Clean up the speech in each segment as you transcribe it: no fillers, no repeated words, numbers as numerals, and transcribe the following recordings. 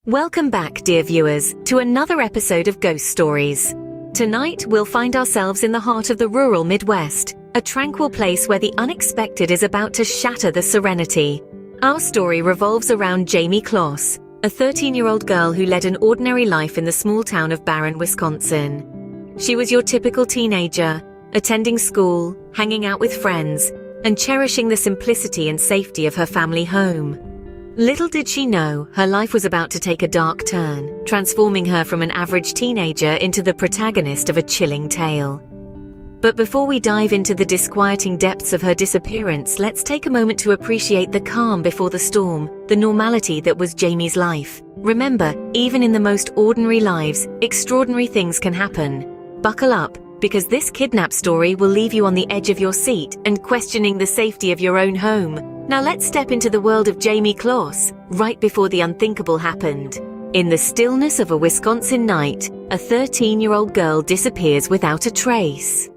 Welcome back, dear viewers, to another episode of Ghost Stories. Tonight, we'll find ourselves in the heart of the rural Midwest, a tranquil place where the unexpected is about to shatter the serenity. Our story revolves around Jayme Kloss, a 13-year-old girl who led an ordinary life in the small town of Barron, Wisconsin. She was your typical teenager, attending school, hanging out with friends, and cherishing the simplicity and safety of her family home. Little did she know, her life was about to take a dark turn, transforming her from an average teenager into the protagonist of a chilling tale. But before we dive into the disquieting depths of her disappearance, let's take a moment to appreciate the calm before the storm, the normality that was Jayme's life. Remember, even in the most ordinary lives, extraordinary things can happen. Buckle up, because this kidnap story will leave you on the edge of your seat and questioning the safety of your own home. Now let's step into the world of Jayme Kloss, right before the unthinkable happened. In the stillness of a Wisconsin night, a 13-year-old girl disappears without a trace.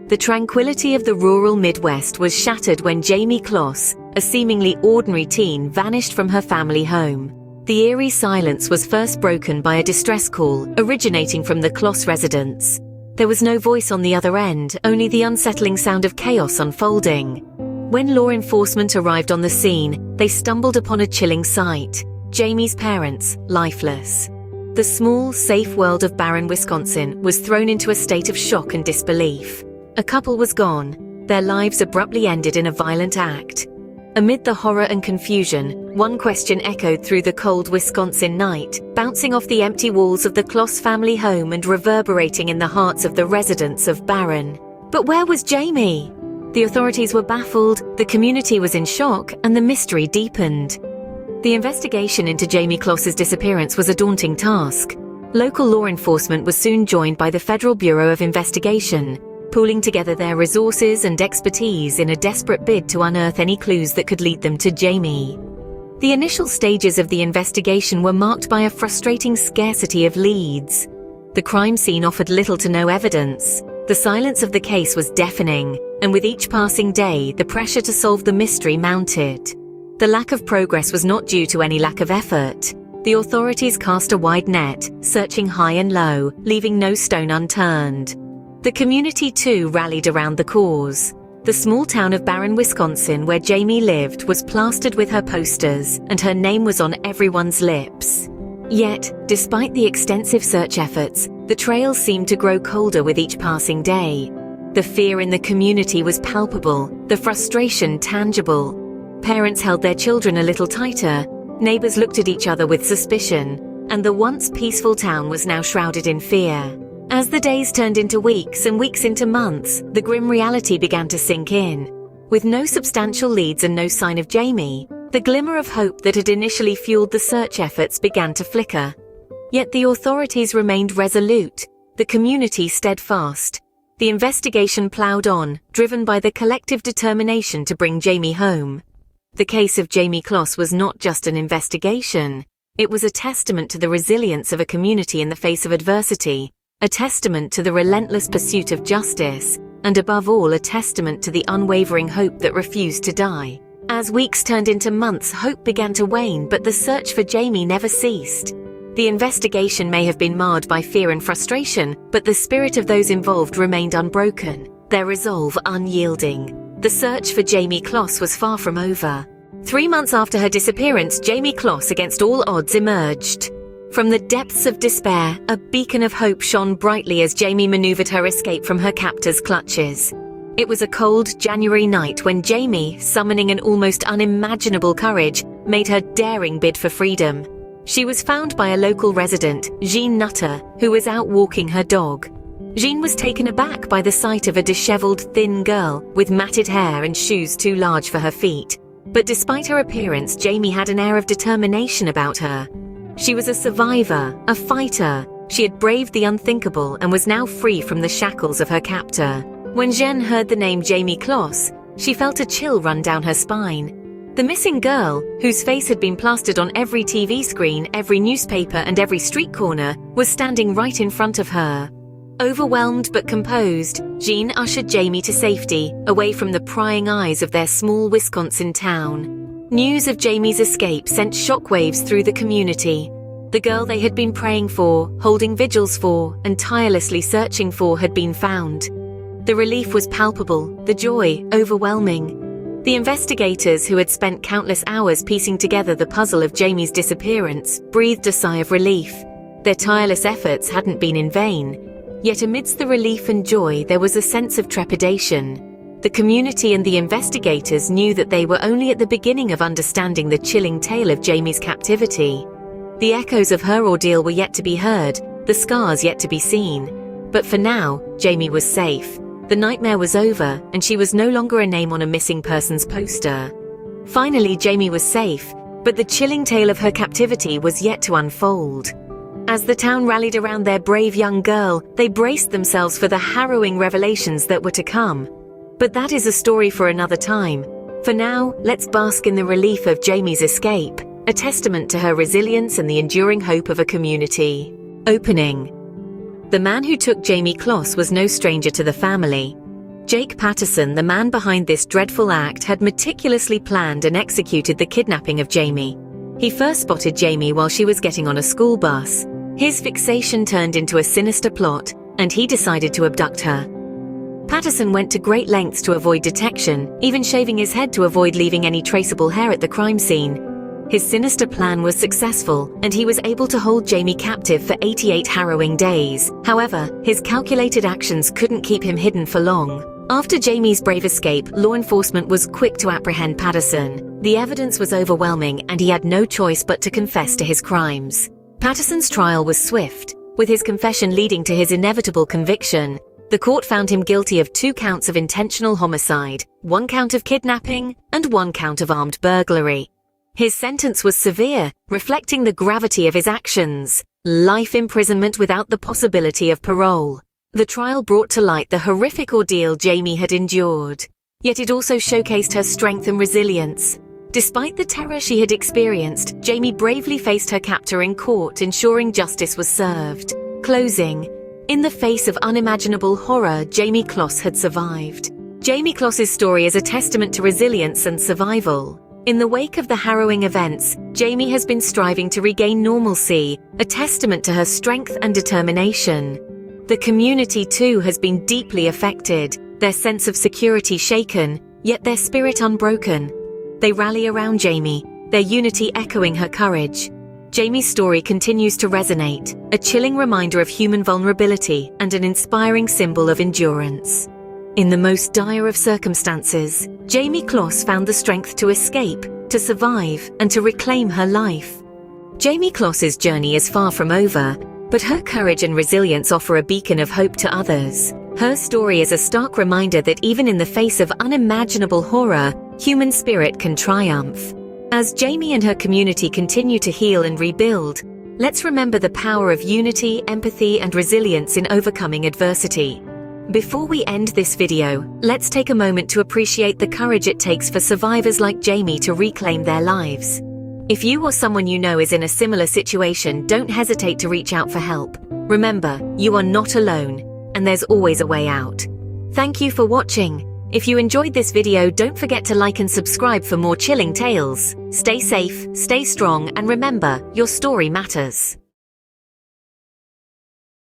The tranquility of the rural Midwest was shattered when Jayme Kloss, a seemingly ordinary teen, vanished from her family home. The eerie silence was first broken by a distress call originating from the Kloss residence. There was no voice on the other end, only the unsettling sound of chaos unfolding. When law enforcement arrived on the scene, they stumbled upon a chilling sight: Jayme's parents, lifeless. The small, safe world of Barron, Wisconsin, was thrown into a state of shock and disbelief. A couple was gone, their lives abruptly ended in a violent act. Amid the horror and confusion, one question echoed through the cold Wisconsin night, bouncing off the empty walls of the Kloss family home and reverberating in the hearts of the residents of Barron. But where was Jayme? The authorities were baffled, the community was in shock, and the mystery deepened. The investigation into Jayme Kloss's disappearance was a daunting task. Local law enforcement was soon joined by the Federal Bureau of Investigation, pooling together their resources and expertise in a desperate bid to unearth any clues that could lead them to Jayme. The initial stages of the investigation were marked by a frustrating scarcity of leads. The crime scene offered little to no evidence. The silence of the case was deafening, and with each passing day, the pressure to solve the mystery mounted. The lack of progress was not due to any lack of effort. The authorities cast a wide net, searching high and low, leaving no stone unturned. The community too rallied around the cause. The small town of Barron, Wisconsin, where Jayme lived, was plastered with her posters, and her name was on everyone's lips. Yet, despite the extensive search efforts, the trail seemed to grow colder with each passing day. The fear in the community was palpable, the frustration tangible. Parents held their children a little tighter, neighbors looked at each other with suspicion, and the once peaceful town was now shrouded in fear. As the days turned into weeks and weeks into months, the grim reality began to sink in. With no substantial leads and no sign of Jayme, the glimmer of hope that had initially fueled the search efforts began to flicker. Yet the authorities remained resolute, the community steadfast. The investigation plowed on, driven by the collective determination to bring Jayme home. The case of Jayme Kloss was not just an investigation. It was a testament to the resilience of a community in the face of adversity, a testament to the relentless pursuit of justice, and above all, a testament to the unwavering hope that refused to die. As weeks turned into months, hope began to wane, but the search for Jayme never ceased. The investigation may have been marred by fear and frustration, but the spirit of those involved remained unbroken, their resolve unyielding. The search for Jayme Kloss was far from over. 3 months after her disappearance, Jayme Kloss, against all odds, emerged. From the depths of despair, a beacon of hope shone brightly as Jayme maneuvered her escape from her captor's clutches. It was a cold January night when Jayme, summoning an almost unimaginable courage, made her daring bid for freedom. She was found by a local resident, Jayme Nutter, who was out walking her dog. Jayme was taken aback by the sight of a disheveled, thin girl with matted hair and shoes too large for her feet. But despite her appearance, Jayme had an air of determination about her. She was a survivor, a fighter. She had braved the unthinkable and was now free from the shackles of her captor. When Jayme heard the name Jayme Kloss, she felt a chill run down her spine. The missing girl, whose face had been plastered on every TV screen, every newspaper, and every street corner, was standing right in front of her. Overwhelmed but composed, Jayme ushered Jayme to safety, away from the prying eyes of their small Wisconsin town. News of Jayme's escape sent shockwaves through the community. The girl they had been praying for, holding vigils for, and tirelessly searching for had been found. The relief was palpable, the joy overwhelming. The investigators, who had spent countless hours piecing together the puzzle of Jayme's disappearance, breathed a sigh of relief. Their tireless efforts hadn't been in vain. Yet amidst the relief and joy there was a sense of trepidation. The community and the investigators knew that they were only at the beginning of understanding the chilling tale of Jayme's captivity. The echoes of her ordeal were yet to be heard, the scars yet to be seen. But for now, Jayme was safe. The nightmare was over, and she was no longer a name on a missing persons poster. Finally, Jayme was safe, but the chilling tale of her captivity was yet to unfold. As the town rallied around their brave young girl, they braced themselves for the harrowing revelations that were to come. But that is a story for another time. For now, let's bask in the relief of Jayme's escape, a testament to her resilience and the enduring hope of a community. Opening. The man who took Jayme Kloss was no stranger to the family. Jake Patterson, the man behind this dreadful act, had meticulously planned and executed the kidnapping of Jayme. He first spotted Jayme while she was getting on a school bus. His fixation turned into a sinister plot, and he decided to abduct her. Patterson went to great lengths to avoid detection, even shaving his head to avoid leaving any traceable hair at the crime scene. His sinister plan was successful, and he was able to hold Jayme captive for 88 harrowing days. However, his calculated actions couldn't keep him hidden for long. After Jayme's brave escape, law enforcement was quick to apprehend Patterson. The evidence was overwhelming, and he had no choice but to confess to his crimes. Patterson's trial was swift, with his confession leading to his inevitable conviction. The court found him guilty of 2 counts of intentional homicide, 1 count of kidnapping, and 1 count of armed burglary. His sentence was severe, reflecting the gravity of his actions: life imprisonment without the possibility of parole. The trial brought to light the horrific ordeal Jayme had endured. Yet it also showcased her strength and resilience. Despite the terror she had experienced, Jayme bravely faced her captor in court, ensuring justice was served. Closing. In the face of unimaginable horror, Jayme Kloss had survived. Jayme Kloss's story is a testament to resilience and survival. In the wake of the harrowing events, Jayme has been striving to regain normalcy, a testament to her strength and determination. The community too has been deeply affected, their sense of security shaken, yet their spirit unbroken. They rally around Jayme, their unity echoing her courage. Jayme's story continues to resonate, a chilling reminder of human vulnerability and an inspiring symbol of endurance. In the most dire of circumstances, Jayme Kloss found the strength to escape, to survive, and to reclaim her life. Jayme Kloss's journey is far from over, but her courage and resilience offer a beacon of hope to others. Her story is a stark reminder that even in the face of unimaginable horror, human spirit can triumph. As Jayme and her community continue to heal and rebuild, let's remember the power of unity, empathy, and resilience in overcoming adversity. Before we end this video, let's take a moment to appreciate the courage it takes for survivors like Jayme to reclaim their lives. If you or someone you know is in a similar situation, don't hesitate to reach out for help. Remember, you are not alone, and there's always a way out. Thank you for watching. If you enjoyed this video, don't forget to like and subscribe for more chilling tales. Stay safe, stay strong, and remember, your story matters.